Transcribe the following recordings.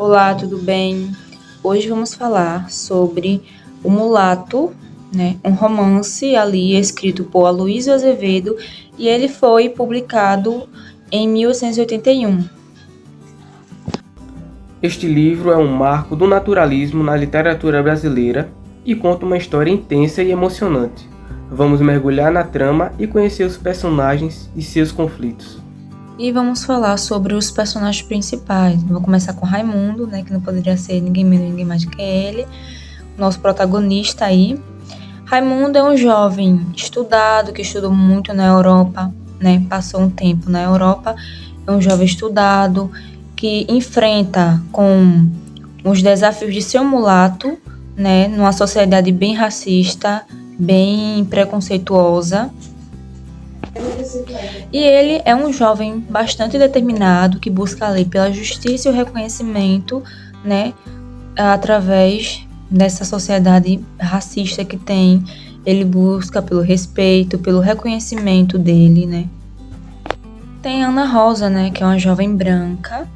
Olá, tudo bem? Hoje vamos falar sobre O Mulato, né? Um romance ali escrito por Aloysio Azevedo e ele foi publicado em 1881. Este livro é um marco do naturalismo na literatura brasileira e conta uma história intensa e emocionante. Vamos mergulhar na trama e conhecer os personagens e seus conflitos. E vamos falar sobre os personagens principais. Vou começar com Raimundo, né, que não poderia ser ninguém menos, ninguém mais do que ele, nosso protagonista aí. Raimundo é um jovem estudado, que estudou muito na Europa, né, passou um tempo na Europa. É um jovem estudado, que enfrenta com os desafios de ser um mulato, né, numa sociedade bem racista, bem preconceituosa. E ele é um jovem bastante determinado que busca ali pela justiça e o reconhecimento, né, através dessa sociedade racista que tem. Ele busca pelo respeito, pelo reconhecimento dele, né. Tem Ana Rosa, né, que é uma jovem branca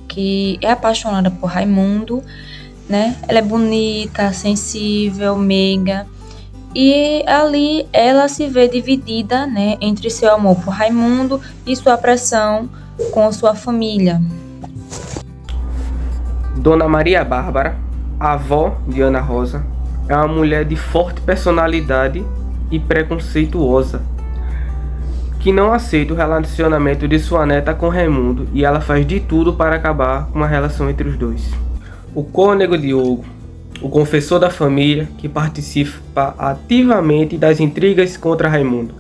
que é apaixonada por Raimundo, né. Ela é bonita, sensível, meiga. E ali ela se vê dividida, né, entre seu amor por Raimundo e sua pressão com sua família. Dona Maria Bárbara, a avó de Ana Rosa, é uma mulher de forte personalidade e preconceituosa, que não aceita o relacionamento de sua neta com Raimundo e ela faz de tudo para acabar com a relação entre os dois. O cônego Diogo, o confessor da família, que participa ativamente das intrigas contra Raimundo,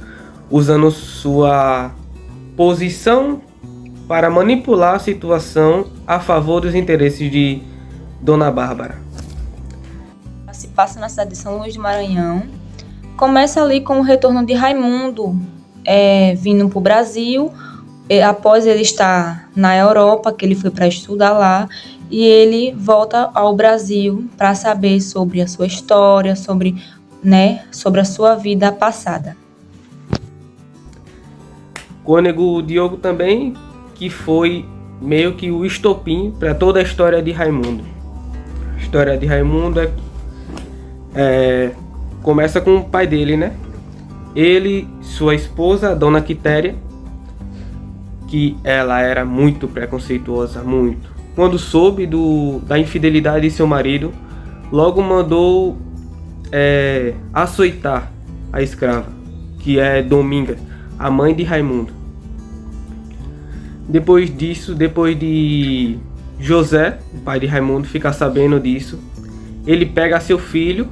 usando sua posição para manipular a situação a favor dos interesses de Dona Bárbara. Se passa na cidade de São Luís do Maranhão. Começa ali com o retorno de Raimundo, vindo para o Brasil, após ele estar na Europa, que ele foi para estudar lá, e ele volta ao Brasil para saber sobre a sua história, sobre a sua vida passada. Cônego Diogo também, que foi meio que o estopim para toda a história de Raimundo. A história de Raimundo começa com o pai dele, né? Ele, sua esposa, Dona Quitéria, que ela era muito preconceituosa, muito. Quando soube da infidelidade de seu marido, logo mandou açoitar a escrava, que é Dominga, a mãe de Raimundo. Depois de José, o pai de Raimundo, ficar sabendo disso, ele pega seu filho,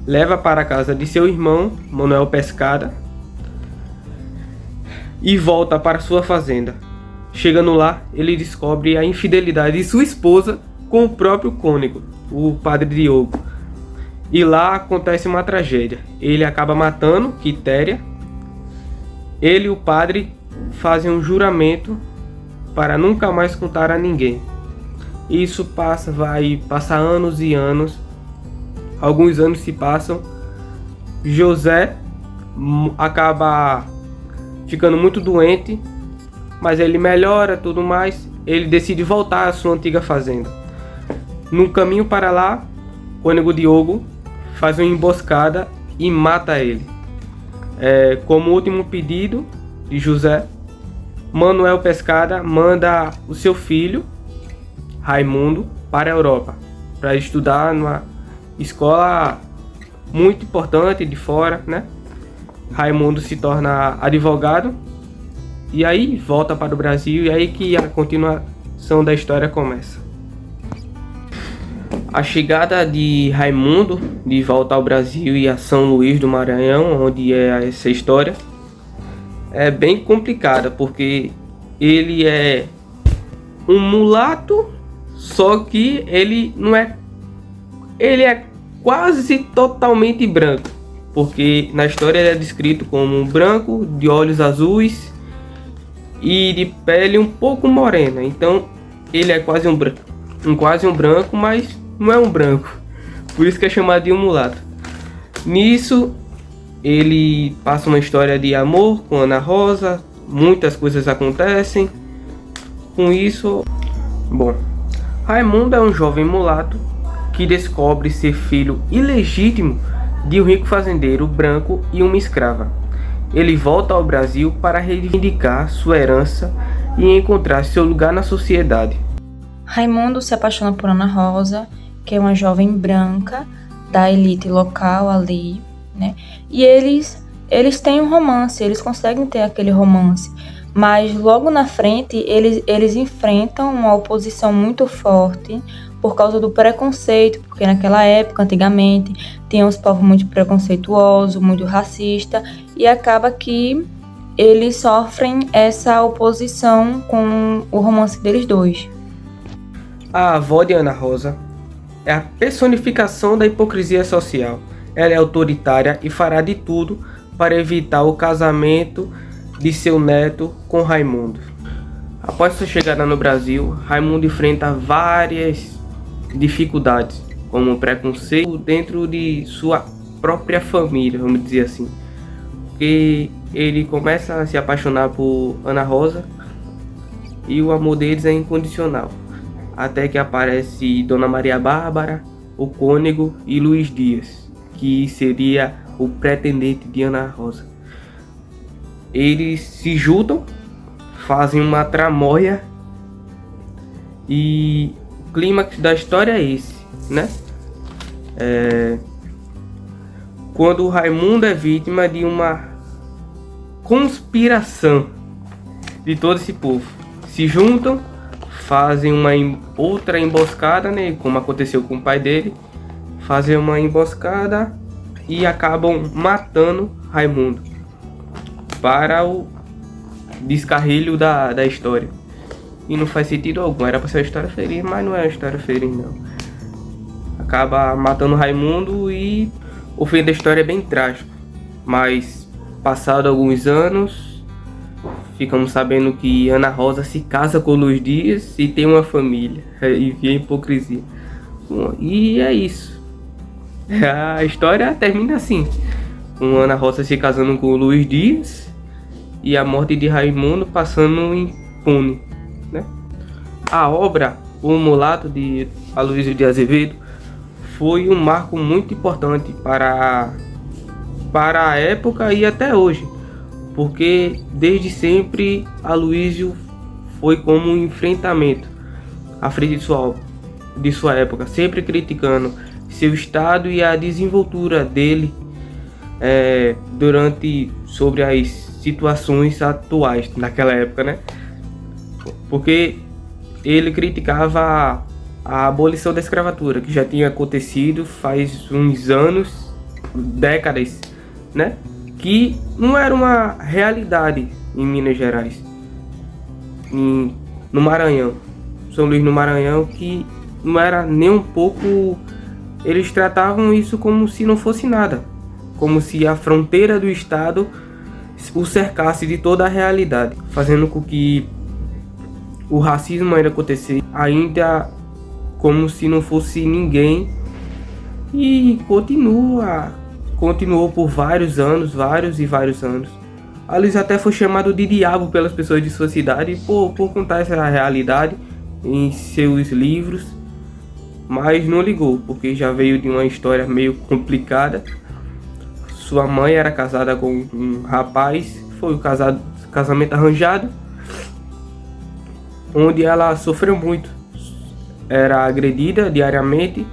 leva para a casa de seu irmão, Manuel Pescada, e volta para sua fazenda. Chegando lá, ele descobre a infidelidade de sua esposa com o próprio cônego, o padre Diogo. E lá acontece uma tragédia. Ele acaba matando Quitéria. Ele e o padre fazem um juramento para nunca mais contar a ninguém. Isso vai passar anos e anos. Alguns anos se passam. José acaba ficando muito doente, mas ele melhora, tudo mais. Ele decide voltar à sua antiga fazenda. No caminho para lá, o cônego Diogo faz uma emboscada e mata ele. Como último pedido de José, Manuel Pescada manda o seu filho, Raimundo, para a Europa, para estudar numa escola muito importante de fora, né? Raimundo se torna advogado e aí volta para o Brasil, e aí que a continuação da história começa. A chegada de Raimundo de volta ao Brasil e a São Luís do Maranhão, onde é essa história, é bem complicada, porque ele é um mulato, só que ele não é... Ele é quase totalmente branco, porque na história ele é descrito como um branco, de olhos azuis e de pele um pouco morena. Então ele é quase um branco, mas não é um branco, por isso que é chamado de um mulato. Nisso ele passa uma história de amor com Ana Rosa, muitas coisas acontecem. Com isso, bom, Raimundo é um jovem mulato que descobre ser filho ilegítimo de um rico fazendeiro branco e uma escrava. Ele volta ao Brasil para reivindicar sua herança e encontrar seu lugar na sociedade. Raimundo se apaixona por Ana Rosa, que é uma jovem branca da elite local ali, né? E eles têm um romance, eles conseguem ter aquele romance. Mas logo na frente eles enfrentam uma oposição muito forte por causa do preconceito, porque naquela época, antigamente, tinha uns povos muito preconceituosos, muito racista, e acaba que eles sofrem essa oposição com o romance deles dois. A avó de Ana Rosa é a personificação da hipocrisia social. Ela é autoritária e fará de tudo para evitar o casamento de seu neto com Raimundo. Após sua chegada no Brasil, Raimundo enfrenta várias dificuldades, como o preconceito dentro de sua própria família, vamos dizer assim. Porque ele começa a se apaixonar por Ana Rosa e o amor deles é incondicional. Até que aparece Dona Maria Bárbara, o cônego e Luiz Dias, que seria o pretendente de Ana Rosa. Eles se juntam, fazem uma tramóia e o clímax da história é esse, né? Quando o Raimundo é vítima de uma conspiração de todo esse povo. Se juntam, fazem uma outra emboscada, né? Como aconteceu com o pai dele. Fazem uma emboscada e acabam matando Raimundo para o descarrilho da história. E não faz sentido algum. Era para ser uma história feliz, mas não é uma história feliz, não. Acaba matando Raimundo e o fim da história é bem trágico. Mas, passado alguns anos, ficamos sabendo que Ana Rosa se casa com Luiz Dias e tem uma família. E vê a hipocrisia. E é isso. A história termina assim. Com Ana Rosa se casando com Luiz Dias e a morte de Raimundo passando impune, né? A obra O Mulato de Aloysio de Azevedo foi um marco muito importante para a época e até hoje, porque desde sempre Aloysio foi como um enfrentamento à frente de sua época, sempre criticando seu estado e a desenvoltura dele sobre as situações atuais naquela época, né? Porque ele criticava a abolição da escravatura, que já tinha acontecido faz uns anos, décadas, né? Que não era uma realidade em Minas Gerais, no Maranhão, São Luís no Maranhão, que não era nem um pouco. Eles tratavam isso como se não fosse nada, como se a fronteira do estado o cercasse de toda a realidade, fazendo com que o racismo ainda acontecesse, ainda como se não fosse ninguém, e continuou por vários anos. Aloysio até foi chamado de diabo pelas pessoas de sua cidade por contar essa realidade em seus livros, mas não ligou, porque já veio de uma história meio complicada. Sua mãe era casada com um rapaz, foi um casamento arranjado, onde ela sofreu muito, era agredida diariamente.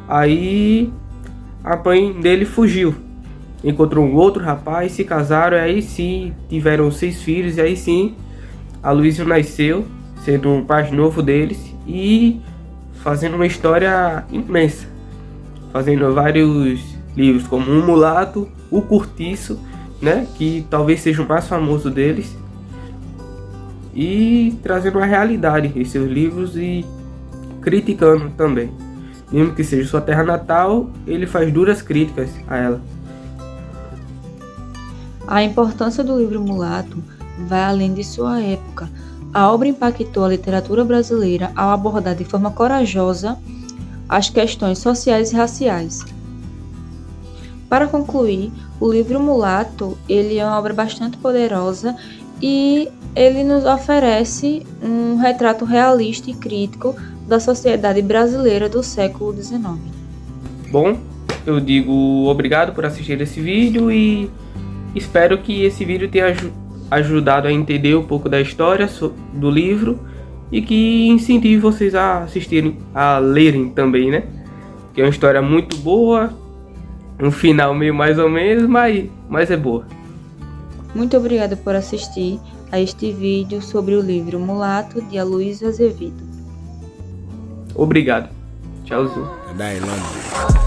Aí a mãe dele fugiu, encontrou um outro rapaz, se casaram, e aí sim tiveram 6 filhos, e aí sim Aloysio nasceu, sendo o mais novo deles, e fazendo uma história imensa, fazendo vários livros, como O Mulato, O Curtiço, né, que talvez seja o mais famoso deles, e trazendo uma realidade em seus livros e criticando também. Mesmo que seja sua terra natal, ele faz duras críticas a ela. A importância do livro Mulato vai além de sua época. A obra impactou a literatura brasileira ao abordar de forma corajosa as questões sociais e raciais. Para concluir, o livro Mulato ele é uma obra bastante poderosa e ele nos oferece um retrato realista e crítico da sociedade brasileira do século XIX. Bom, eu digo obrigado por assistir esse vídeo e espero que esse vídeo tenha ajudado a entender um pouco da história do livro e que incentive vocês a assistirem, a lerem também, né? Que é uma história muito boa, um final meio mais ou menos, mas é boa. Muito obrigada por assistir a este vídeo sobre o livro Mulato, de Aloysio Azevedo. Obrigado. Tchauzinho. And I ain't London.